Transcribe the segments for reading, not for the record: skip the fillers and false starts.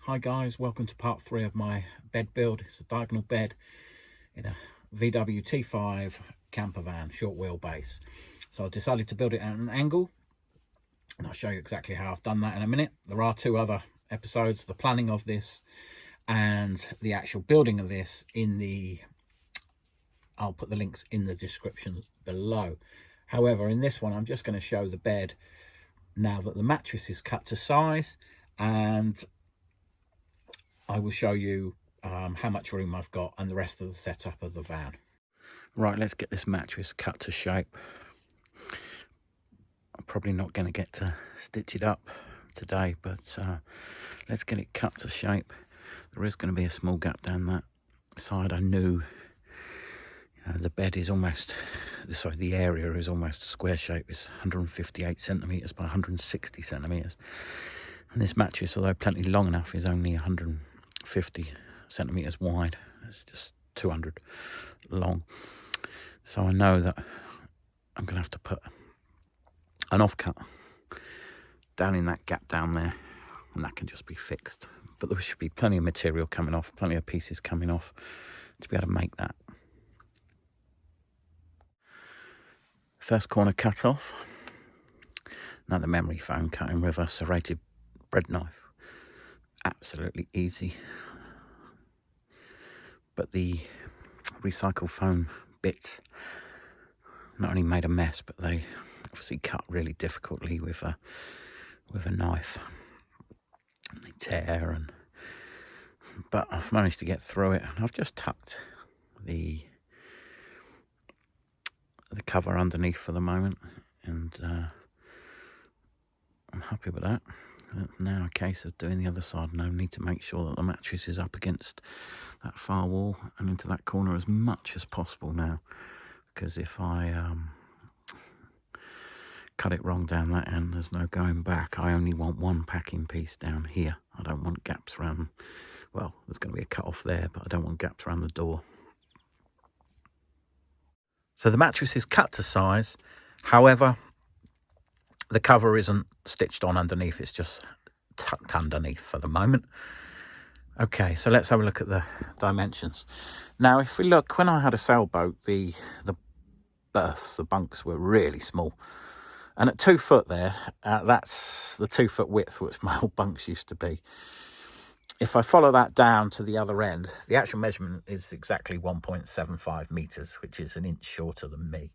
Hi guys, welcome to part 3 of my bed build. It's a diagonal bed in a VW T5 campervan, short wheelbase. So I decided to build it at an angle, and I'll show you exactly how I've done that in a minute. There are 2 other episodes, the planning of this and the actual building of this I'll put the links in the description below. However, in this one, I'm just going to show the bed now that the mattress is cut to size, and I will show you how much room I've got and the rest of the setup of the van. Right, let's get this mattress cut to shape. I'm probably not going to get to stitch it up today, but let's get it cut to shape. There is going to be a small gap down that side. I knew the bed is almost, the area is almost a square shape. It's 158 centimetres by 160 centimetres. And this mattress, although plenty long enough, is only 150 centimetres wide. It's just 200 long. So I know that I'm going to have to put an offcut down in that gap down there, and that can just be fixed. But there should be plenty of material coming off, plenty of pieces coming off to be able to make that. First corner cut off. Now the memory foam cutting with a serrated bread knife. Absolutely easy. But the recycled foam bits not only made a mess, but they obviously cut really difficultly with a knife. And they tear, but I've managed to get through it. And I've just tucked the cover underneath for the moment, and I'm happy with that. Now a case of doing the other side, and I need to make sure that the mattress is up against that far wall and into that corner as much as possible now, because if I cut it wrong down that end, there's no going back. I only want one packing piece down here. I don't want gaps around, well, there's going to be a cut off there, but I don't want gaps around the door. So the mattress is cut to size. However, the cover isn't stitched on underneath. It's just tucked underneath for the moment. Okay, so let's have a look at the dimensions. Now, if we look, when I had a sailboat, the berths, the bunks were really small. And at 2 foot there, that's the 2 foot width which my old bunks used to be. If I follow that down to the other end, the actual measurement is exactly 1.75 meters, which is an inch shorter than me.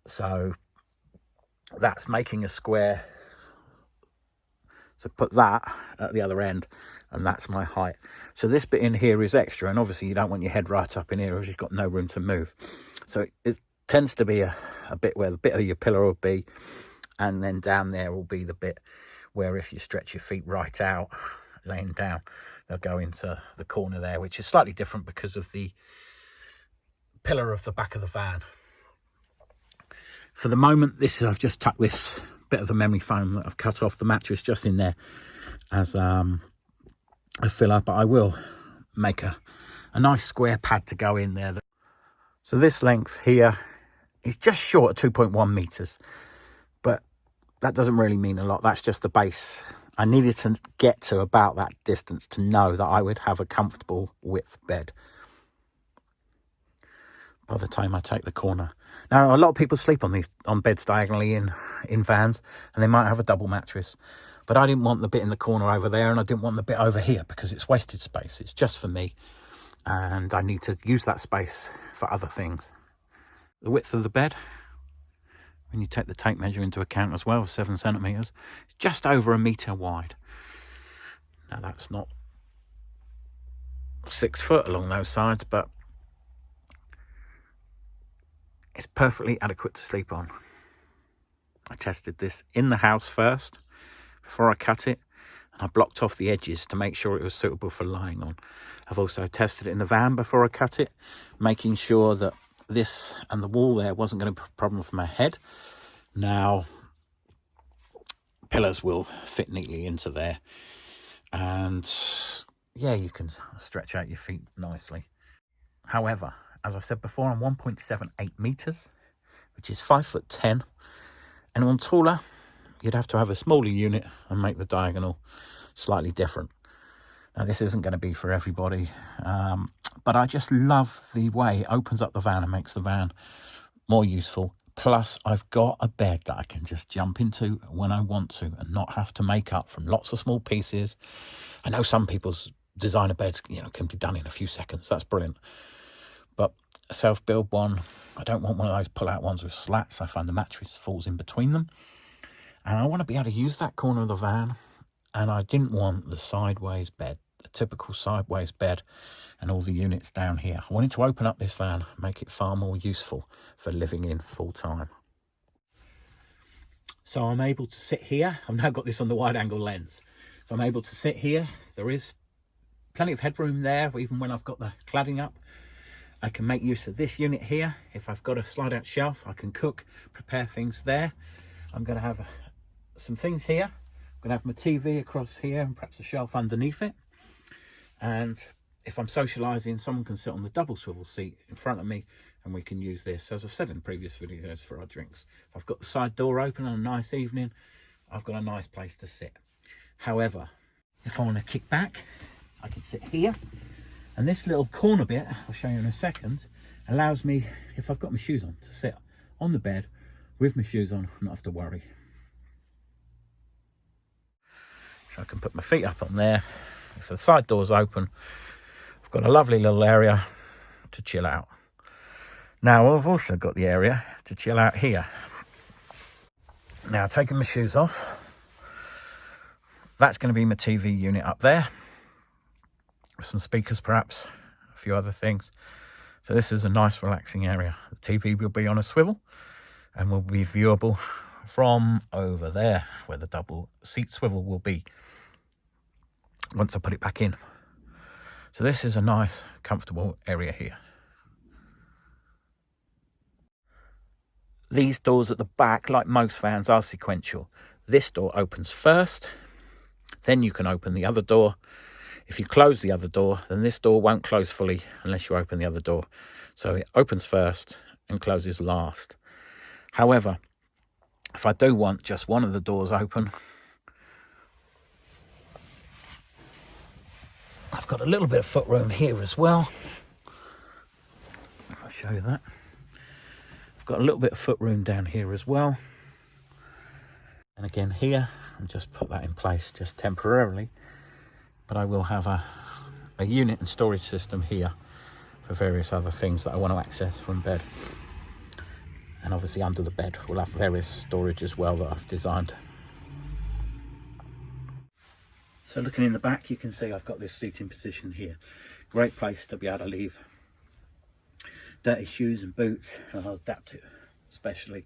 So that's making a square. So put that at the other end, and that's my height. So this bit in here is extra, and obviously you don't want your head right up in here if you've got no room to move. So it tends to be a bit where the bit of your pillow will be, and then down there will be the bit where if you stretch your feet right out, laying down, they'll go into the corner there, which is slightly different because of the pillar of the back of the van. For the moment, I've just tucked this bit of the memory foam that I've cut off the mattress just in there as a filler, but I will make a nice square pad to go in there. So this length here is just short of 2.1 meters, but that doesn't really mean a lot. That's just the base. I needed to get to about that distance to know that I would have a comfortable width bed by the time I take the corner. Now, a lot of people sleep on beds diagonally in vans, and they might have a double mattress. But I didn't want the bit in the corner over there, and I didn't want the bit over here because it's wasted space. It's just for me, and I need to use that space for other things. The width of the bed, when you take the tape measure into account as well, 7 centimetres, it's just over 1 metre wide. Now, that's not 6 foot along those sides, but it's perfectly adequate to sleep on. I tested this in the house first before I cut it, and I blocked off the edges to make sure it was suitable for lying on. I've also tested it in the van before I cut it, making sure that this and the wall there wasn't going to be a problem for my head. Now, pillars will fit neatly into there, and yeah, you can stretch out your feet nicely. However, as I've said before, I'm 1.78 meters, which is 5'10". Anyone taller, you'd have to have a smaller unit and make the diagonal slightly different. Now, this isn't going to be for everybody, but I just love the way it opens up the van and makes the van more useful. Plus, I've got a bed that I can just jump into when I want to and not have to make up from lots of small pieces. I know some people's designer beds, can be done in a few seconds. That's brilliant. But a self-build one, I don't want one of those pull-out ones with slats. I find the mattress falls in between them. And I want to be able to use that corner of the van. And I didn't want the sideways bed, the typical sideways bed and all the units down here. I wanted to open up this van, make it far more useful for living in full time. So I'm able to sit here. I've now got this on the wide angle lens. So I'm able to sit here. There is plenty of headroom there, even when I've got the cladding up. I can make use of this unit here. If I've got a slide out shelf, I can cook, prepare things there. I'm going to have some things here. I'm going to have my TV across here and perhaps a shelf underneath it. And if I'm socialising, someone can sit on the double swivel seat in front of me and we can use this, as I've said in previous videos, for our drinks. If I've got the side door open on a nice evening, I've got a nice place to sit. However, if I want to kick back, I can sit here. And this little corner bit, I'll show you in a second, allows me, if I've got my shoes on, to sit on the bed with my shoes on and not have to worry. So I can put my feet up on there. If the side door's open, I've got a lovely little area to chill out. Now I've also got the area to chill out here. Now, taking my shoes off, that's going to be my TV unit up there. Some speakers perhaps, a few other things. So this is a nice relaxing area. The TV will be on a swivel and will be viewable from over there where the double seat swivel will be once I put it back in. So this is a nice comfortable area here. These doors at the back, like most vans, are sequential. This door opens first, then you can open the other door. If you close the other door, then this door won't close fully unless you open the other door. So it opens first and closes last. However, if I do want just one of the doors open, I've got a little bit of footroom here as well. I'll show you that. I've got a little bit of footroom down here as well. And again here, I'll just put that in place just temporarily. But I will have a unit and storage system here for various other things that I want to access from bed. And obviously under the bed we'll have various storage as well that I've designed. So looking in the back, you can see I've got this seating position here. Great place to be able to leave dirty shoes and boots, and I'll adapt it, especially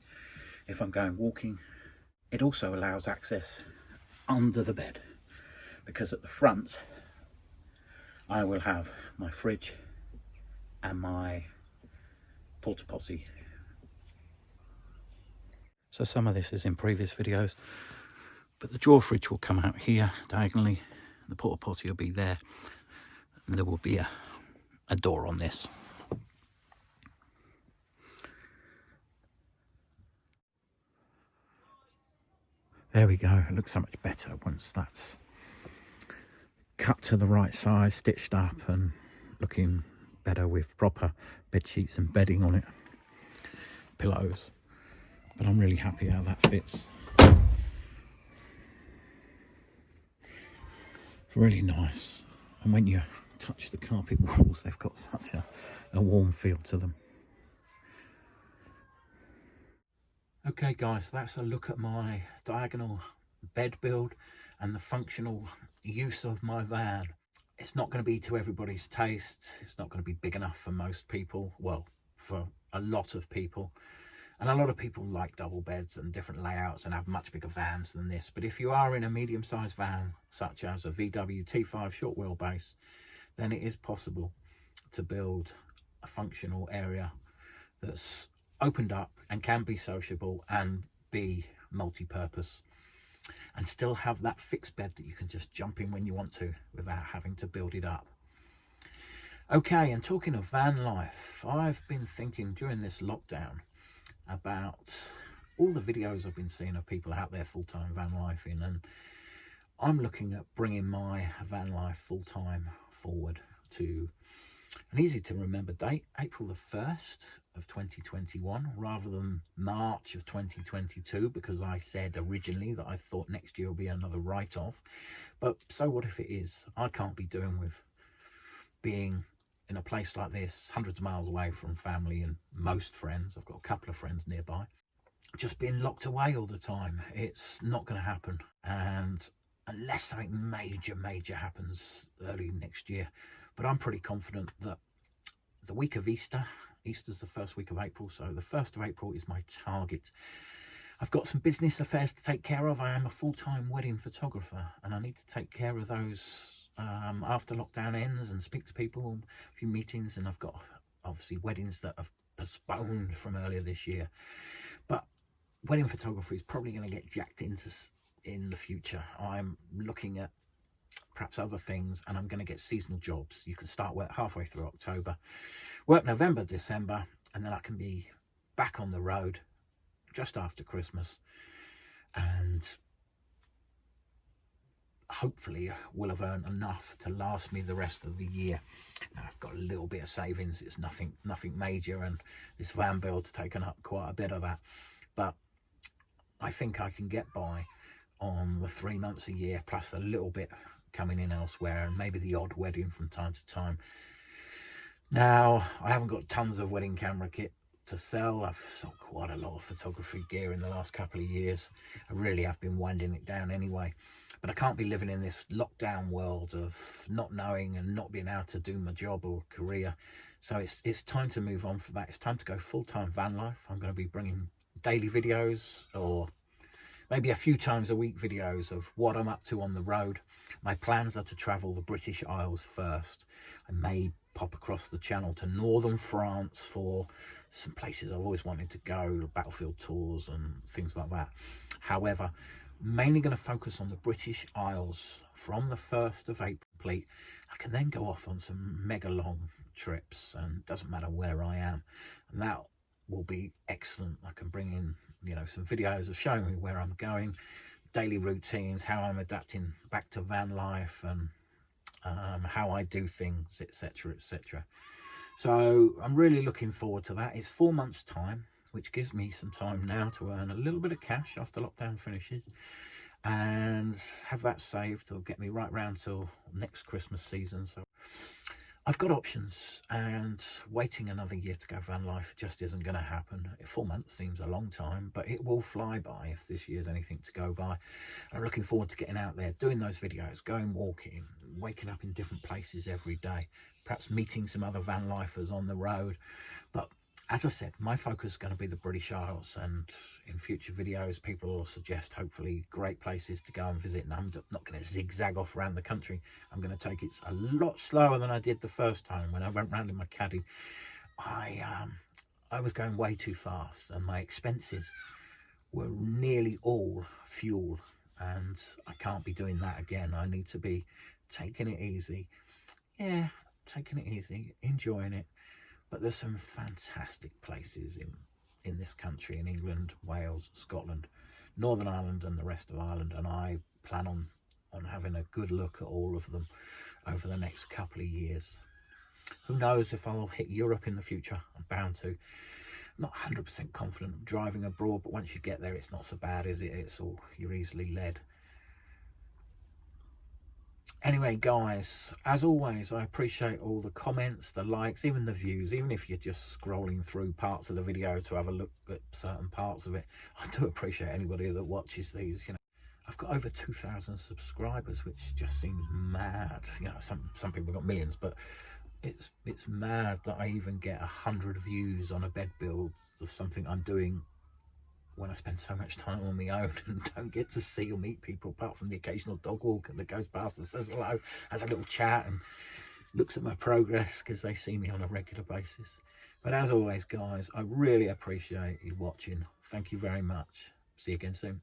if I'm going walking. It also allows access under the bed, because at the front I will have my fridge and my porta potti. So some of this is in previous videos, but the drawer fridge will come out here diagonally, the porta potti will be there, and there will be a door on this. There we go, it looks so much better once that's cut to the right size, stitched up and looking better with proper bed sheets and bedding on it, pillows. But I'm really happy how that fits. It's really nice, and when you touch the carpet walls, they've got such a warm feel to them. Okay guys, that's a look at my diagonal bed build and the functional use of my van. It's not going to be to everybody's taste. It's not going to be big enough for most people, well, for a lot of people. And a lot of people like double beds and different layouts and have much bigger vans than this. But if you are in a medium-sized van, such as a VW T5 short wheelbase, then it is possible to build a functional area that's opened up and can be sociable and be multi-purpose, and still have that fixed bed that you can just jump in when you want to without having to build it up. Okay, and talking of van life, I've been thinking during this lockdown about all the videos I've been seeing of people out there full-time van lifing, and I'm looking at bringing my van life full-time forward to an easy to remember date, April the 1st of 2021, rather than March of 2022, because I said originally that I thought next year will be another write-off. But so what if it is? I can't be doing with being in a place like this, hundreds of miles away from family and most friends. I've got a couple of friends nearby. Just being locked away all the time. It's not going to happen. And unless something major happens early next year. But I'm pretty confident that the week of Easter's the first week of April, so the 1st of April is my target. I've got some business affairs to take care of. I am a full-time wedding photographer, and I need to take care of those after lockdown ends and speak to people, a few meetings, and I've got obviously weddings that have postponed from earlier this year. But wedding photography is probably going to get jacked into in the future. I'm looking at perhaps other things, and I'm going to get seasonal jobs. You can start work halfway through October, work November, December, and then I can be back on the road just after Christmas, and hopefully will have earned enough to last me the rest of the year. Now, I've got a little bit of savings. It's nothing major, and this van build's taken up quite a bit of that, but I think I can get by on the 3 months a year, plus a little bit coming in elsewhere, and maybe the odd wedding from time to time. Now, I haven't got tons of wedding camera kit to sell. I've sold quite a lot of photography gear in the last couple of years. I really have been winding it down anyway, but I can't be living in this lockdown world of not knowing and not being able to do my job or career. So it's time to move on for that. It's time to go full-time van life. I'm going to be bringing daily videos, or maybe a few times a week videos of what I'm up to on the road. My plans are to travel the British Isles first. I may pop across the channel to northern France for some places I've always wanted to go, battlefield tours and things like that. However, mainly going to focus on the British Isles from the 1st of April. I can then go off on some mega long trips, and it doesn't matter where I am, and that will be excellent. I can bring in, you know, some videos of showing me where I'm going, daily routines, how I'm adapting back to van life, and how I do things, etc, etc. So I'm really looking forward to that. It's 4 months time, which gives me some time now to earn a little bit of cash after lockdown finishes, and have that saved to get me right round till next Christmas season. So I've got options, and waiting another year to go van life just isn't going to happen. 4 months seems a long time, but it will fly by if this year's anything to go by. I'm looking forward to getting out there, doing those videos, going walking, waking up in different places every day, perhaps meeting some other van lifers on the road. But as I said, my focus is going to be the British Isles, and in future videos people will suggest hopefully great places to go and visit, and I'm not going to zigzag off around the country. I'm going to take it a lot slower than I did the first time when I went round in my caddy. I was going way too fast, and my expenses were nearly all fuel, and I can't be doing that again. I need to be taking it easy. Yeah, taking it easy, enjoying it. But there's some fantastic places in this country, in England, Wales, Scotland, Northern Ireland and the rest of Ireland, and I plan on having a good look at all of them over the next couple of years. Who knows if I'll hit Europe in the future? I'm bound to. I'm not 100% confident of driving abroad, but once you get there, it's not so bad, is it? It's all, you're easily led. Anyway, guys, as always, I appreciate all the comments, the likes, even the views, even if you're just scrolling through parts of the video to have a look at certain parts of it. I do appreciate anybody that watches these. You know, I've got over 2,000 subscribers, which just seems mad. You know, some people got millions, but it's mad that I even get 100 views on a bed build of something I'm doing when I spend so much time on my own and don't get to see or meet people, apart from the occasional dog walker that goes past and says hello, has a little chat and looks at my progress because they see me on a regular basis. But as always, guys, I really appreciate you watching. Thank you very much. See you again soon.